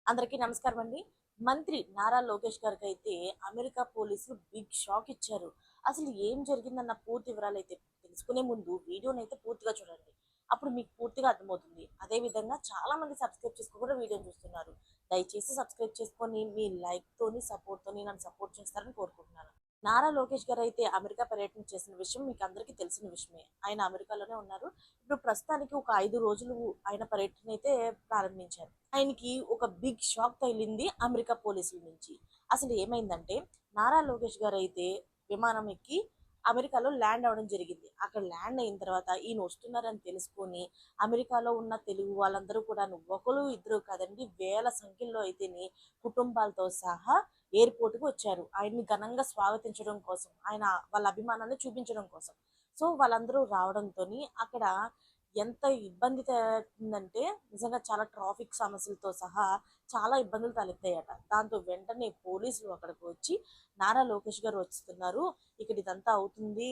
అందరికీ నమస్కారం అండి. మంత్రి నారా లోకేష్ గారికైతే అమెరికా పోలీసులు బిగ్ షాక్ ఇచ్చారు. అసలు ఏం జరిగిందన్న పూర్తి వివరాలైతే తెలుసుకునే ముందు వీడియోనైతే పూర్తిగా చూడండి. అప్పుడు మీకు పూర్తిగా అర్థమవుతుంది. అదే విధంగా చాలా మంది సబ్స్క్రైబ్ చేసుకోకుండా వీడియోని చూస్తున్నారు. దయచేసి సబ్స్క్రైబ్ చేసుకొని మీ లైక్‌తోని, సపోర్ట్‌తోని నన్ను సపోర్ట్ చేస్తారని కోరుకుంటున్నాను. నారా లోకేష్ గారైతే అమెరికా పర్యటన చేసిన విషయం మీకు అందరికీ తెలిసిన విషయమే. ఆయన అమెరికాలోనే ఉన్నారు. ఇప్పుడు ప్రస్తుతానికి ఒక 5 రోజులు ఆయన పర్యటన అయితే ప్రారంభించారు. ఆయనకి ఒక బిగ్ షాక్ తగిలింది అమెరికా పోలీసుల నుంచి. అసలు ఏమైందంటే నారా లోకేష్ గారైతే విమానం ఎక్కి అమెరికాలో ల్యాండ్ అవ్వడం జరిగింది. అక్కడ ల్యాండ్ అయిన తర్వాత ఈయన వస్తున్నారని తెలుసుకొని అమెరికాలో ఉన్న తెలుగు వాళ్ళందరూ కూడాను ఒకరు ఇద్దరు కాదండి వేల సంఖ్యలో అయితేనే కుటుంబాలతో సహా ఎయిర్‌పోర్ట్‌కి వచ్చారు. ఆయన్ని ఘనంగా స్వాగతించడం కోసం. వాళ్ళ అభిమానాన్ని చూపించడం కోసం. సో, వాళ్ళందరూ రావడంతోని అక్కడ ఎంత ఇబ్బంది తలెత్తిందంటే నిజంగా చాలా ట్రాఫిక్ సమస్యలతో సహా చాలా ఇబ్బందులు తలెత్తాయట. దాంతో వెంటనే పోలీసులు అక్కడికి వచ్చి నారా లోకేష్ గారు వస్తున్నారు. ఇక్కడ ఇదంతా అవుతుంది.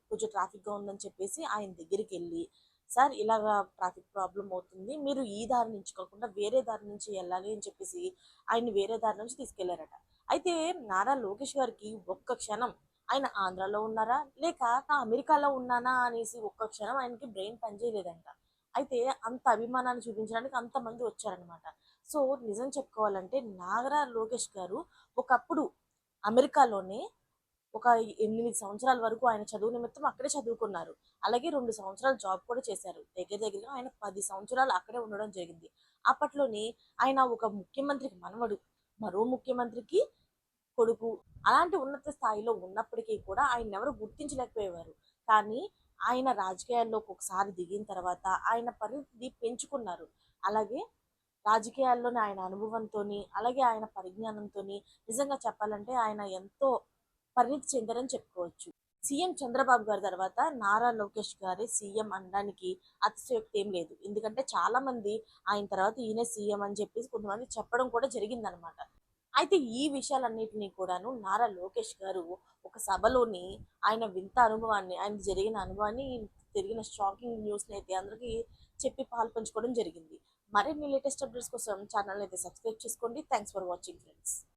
కొంచెం ట్రాఫిక్‌గా ఉందని చెప్పేసి ఆయన దగ్గరికెళ్ళి, సార్ ఇలాగా ట్రాఫిక్ ప్రాబ్లమ్ అవుతుంది. మీరు ఈ దారి నుంచి కాకుండా వేరే దారి నుంచి ఎళ్ళాలి అని చెప్పేసి ఆయన్ని వేరే దారి నుంచి తీసుకెళ్లారట. అయితే నారా లోకేష్ గారికి ఒక్క క్షణం ఆయన ఆంధ్రాలో ఉన్నారా? లేక అమెరికాలో ఉన్నానా అనేసి ఒక్క క్షణం ఆయనకి బ్రెయిన్ పనిచేయలేదంట. అయితే అంత అభిమానాన్ని చూపించడానికి అంతమంది వచ్చారనమాట. సో, నిజం చెప్పుకోవాలంటే నారా లోకేష్ గారు ఒకప్పుడు అమెరికాలోనే ఒక 8 సంవత్సరాల వరకు ఆయన చదువు నిమిత్తం అక్కడే చదువుకున్నారు. అలాగే 2 సంవత్సరాలు జాబ్ కూడా చేశారు. దగ్గర దగ్గరగా ఆయన 10 సంవత్సరాలు అక్కడే ఉండడం జరిగింది. అప్పట్లోనే ఆయన ఒక ముఖ్యమంత్రికి మనవడు. మరో ముఖ్యమంత్రికి కొడుకు. అలాంటి ఉన్నత స్థాయిలో ఉన్నప్పటికీ కూడా ఆయన్నెవరు గుర్తించలేకపోయేవారు. కానీ ఆయన రాజకీయాల్లోకి ఒకసారి దిగిన తర్వాత ఆయన పరిధిని పెంచుకున్నారు. అలాగే రాజకీయాల్లోని ఆయన అనుభవంతోని, అలాగే ఆయన పరిజ్ఞానంతోని నిజంగా చెప్పాలంటే ఆయన ఎంతో పరిణితి చెందారని చెప్పుకోవచ్చు. సీఎం చంద్రబాబు గారి తర్వాత నారా లోకేష్ గారే సీఎం అనడానికి అతిశయోక్తి ఏం లేదు. ఎందుకంటే చాలా మంది ఆయన తర్వాత ఈయనే సీఎం అని చెప్పేసి కొంతమంది చెప్పడం కూడా జరిగిందనమాట. అయితే ఈ విషయాలన్నిటిని కూడాను నారా లోకేష్ గారు ఒక సభలోని ఆయన వింత అనుభవాన్ని, ఆయనకి జరిగిన అనుభవాన్ని, జరిగిన షాకింగ్ న్యూస్‌ని అయితే అందరికీ చెప్పి పాలుపంచుకోవడం జరిగింది. మరిన్ని లేటెస్ట్ అప్డేట్స్ కోసం ఛానల్‌ని అయితే సబ్స్క్రైబ్ చేసుకోండి. Thanks for watching friends.